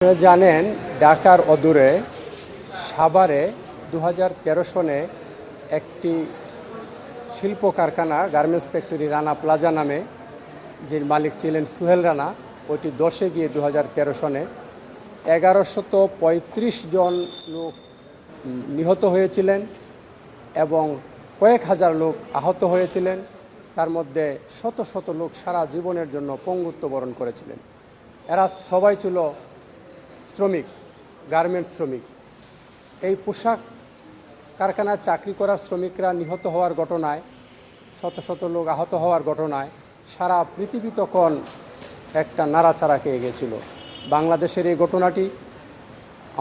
আপনারা জানেন ঢাকার অদূরে সাভারে 2013 সনে একটি শিল্প কারখানা গার্মেন্টস ফ্যাক্টরি রানা প্লাজা নামে যে মালিক ছিলেন সোহেল রানা, ওইটি দশে গিয়ে 2013 সনে 1135 জন লোক নিহত হয়েছিলেন এবং কয়েক হাজার লোক আহত হয়েছিলেন। তার মধ্যে শত শত লোক সারা জীবনের জন্য পঙ্গুত্ব বরণ করেছিলেন। এরা সবাই ছিল শ্রমিক, গার্মেন্টস শ্রমিক। এই পোশাক কারখানায় চাকরি করার শ্রমিকরা নিহত হওয়ার ঘটনায়, শত শত লোক আহত হওয়ার ঘটনায় সারা পৃথিবী তখন একটা নাড়াচাড়া খেয়ে গিয়েছিল। বাংলাদেশের এই ঘটনাটি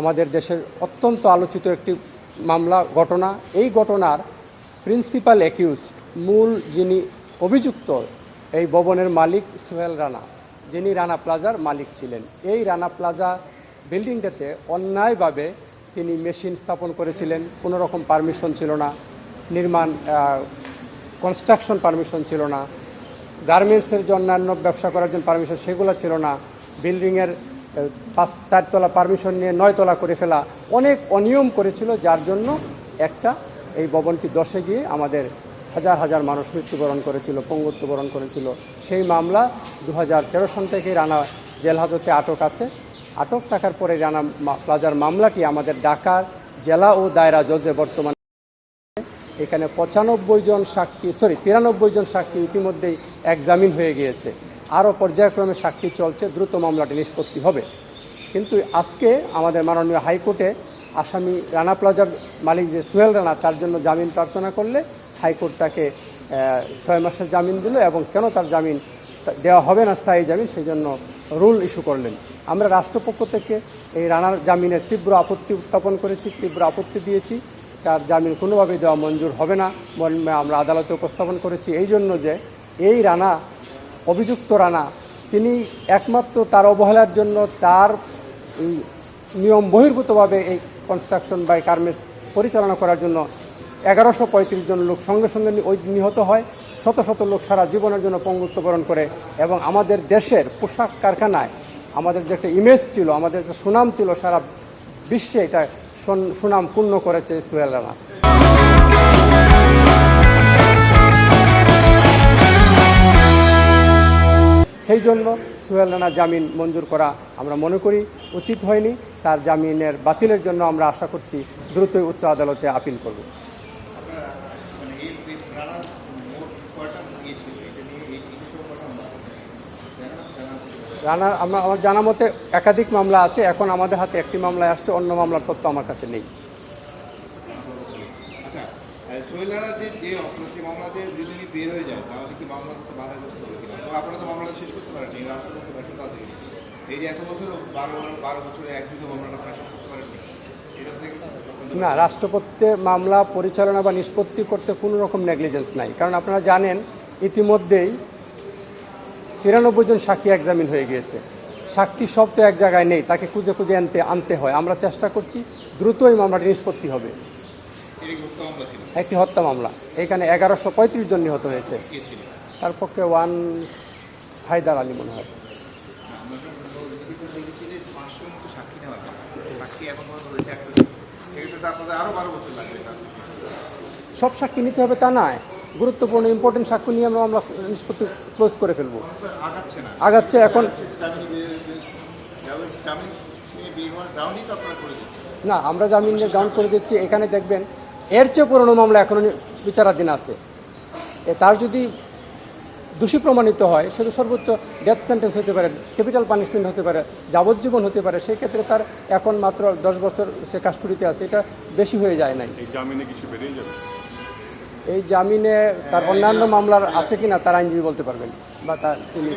আমাদের দেশের অত্যন্ত আলোচিত একটি ঘটনা। এই ঘটনার প্রিন্সিপাল অ্যাকিউজড, মূল যিনি অভিযুক্ত, এই ভবনের মালিক সোহেল রানা, যিনি রানা প্লাজার মালিক ছিলেন। এই রানা প্লাজা বিল্ডিংটাতে অন্যায়ভাবে তিনি মেশিন স্থাপন করেছিলেন, কোনো রকম পারমিশন ছিল না, কনস্ট্রাকশন পারমিশন ছিল না, গার্মেন্টসের যে অন্যান্য ব্যবসা করার জন্য পারমিশন সেগুলো ছিল না, বিল্ডিংয়ের 4 তলা পারমিশন নিয়ে 9 তলা করে ফেলা, অনেক অনিয়ম করেছিল, যার জন্য এই ভবনটি দশে গিয়ে আমাদের হাজার হাজার মানুষ মৃত্যুবরণ করেছিল, পঙ্গুত্ব বরণ করেছিল। সেই মামলা 2013 সন থেকে রানা জেল হাজতে আটক আছে। আটক থাকার পরে রানা প্লাজার মামলাটি আমাদের ঢাকার জেলা ও দায়রা জজে বর্তমানে এখানে 93 জন সাক্ষী ইতিমধ্যেই এক্সামিন হয়ে গিয়েছে। আরও পর্যায়ক্রমে সাক্ষী চলছে, দ্রুত মামলাটি নিষ্পত্তি হবে। কিন্তু আজকে আমাদের মাননীয় হাইকোর্টে আসামি রানা প্লাজার মালিক যে সোহেল রানা, তার জন্য জামিন প্রার্থনা করলে হাইকোর্ট তাকে 6 মাসের জামিন দিল এবং কেন তার জামিন দেওয়া হবে না, স্থায়ী জামিন, সেই জন্য রুল ইস্যু করলেন। আমরা রাষ্ট্রপক্ষ থেকে এই রানার জামিনের তীব্র আপত্তি উত্থাপন করেছি, তীব্র আপত্তি দিয়েছি। তার জামিন কোনোভাবেই দেওয়া মঞ্জুর হবে না, আমরা আদালতে উপস্থাপন করেছি। এই জন্য যে এই রানা, অভিযুক্ত রানা, তিনি একমাত্র তার অবহেলার জন্য তার নিয়ম বহির্ভূতভাবে এই কনস্ট্রাকশন বা গার্মেন্টস পরিচালনা করার জন্য 1135 জন লোক সঙ্গে সঙ্গে নিহত হয়, শত শত লোক সারা জীবনের জন্য পঙ্গুত্ব বরণ করে। এবং আমাদের দেশের পোশাক কারখানায় আমাদের যে একটা ইমেজ ছিল, আমাদের যে সুনাম ছিল, সারা বিশ্বে এটা সুনাম পূর্ণ করেছে সোহেল রানা। সেই জন্য সোহেল রানা জামিন মঞ্জুর করা আমরা মনে করি উচিত হয়নি। তার জামিনের বাতিলের জন্য আমরা আশা করছি দ্রুতই উচ্চ আদালতে আপিল করব। রানার আমার জানা মতে একাধিক মামলা আছে, এখন আমাদের হাতে একটি মামলায় আসছে, অন্য মামলার তথ্য আমার কাছে নেই। না, রাষ্ট্রপক্ষে মামলা পরিচালনা বা নিষ্পত্তি করতে কোনো রকম নেগলিজেন্স নাই, কারণ আপনারা জানেন ইতিমধ্যেই 93 জন সাক্ষী এক্সামিন হয়ে গিয়েছে। সাক্ষী সব তো এক জায়গায় নেই, তাকে খুঁজে খুঁজে আনতে হয়। আমরা চেষ্টা করছি দ্রুতই মামলাটি নিষ্পত্তি হবে। একটি হত্যা মামলা, এখানে 1135 জন নিহত হয়েছে। তার পক্ষে হায়দার আলী মনে হয়। সব সাক্ষী নিতে হবে তা নয়, গুরুত্বপূর্ণ ইম্পর্টেন্ট সাক্ষ্য নিয়ে আমরা নিষ্পত্তি ক্লোজ করে ফেলবো। আগাচ্ছে এখন না, আমরা জামিনের গ্রাউন্ড করে দিচ্ছি। এখানে দেখবেন এর চেয়ে পুরনো মামলা এখনও বিচারাধীন আছে। তার যদি দোষী প্রমাণিত হয়, সেটা সর্বোচ্চ ডেথ সেন্টেন্স হতে পারে, ক্যাপিটাল পানিশমেন্ট হতে পারে, যাবজ্জীবন হতে পারে। সেই ক্ষেত্রে তার এখন মাত্র 10 বছর সে কাস্টডিতে আছে, এটা বেশি হয়ে যায় নাই। এই জামিনে তার অন্যান্য মামলার আছে কিনা তার আইনজীবী বলতে পারবেন, বা তার তিনি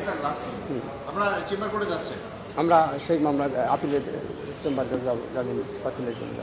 আমরা সেই মামলা আপিলের চেম্বার জামিন বাতিলের জন্য।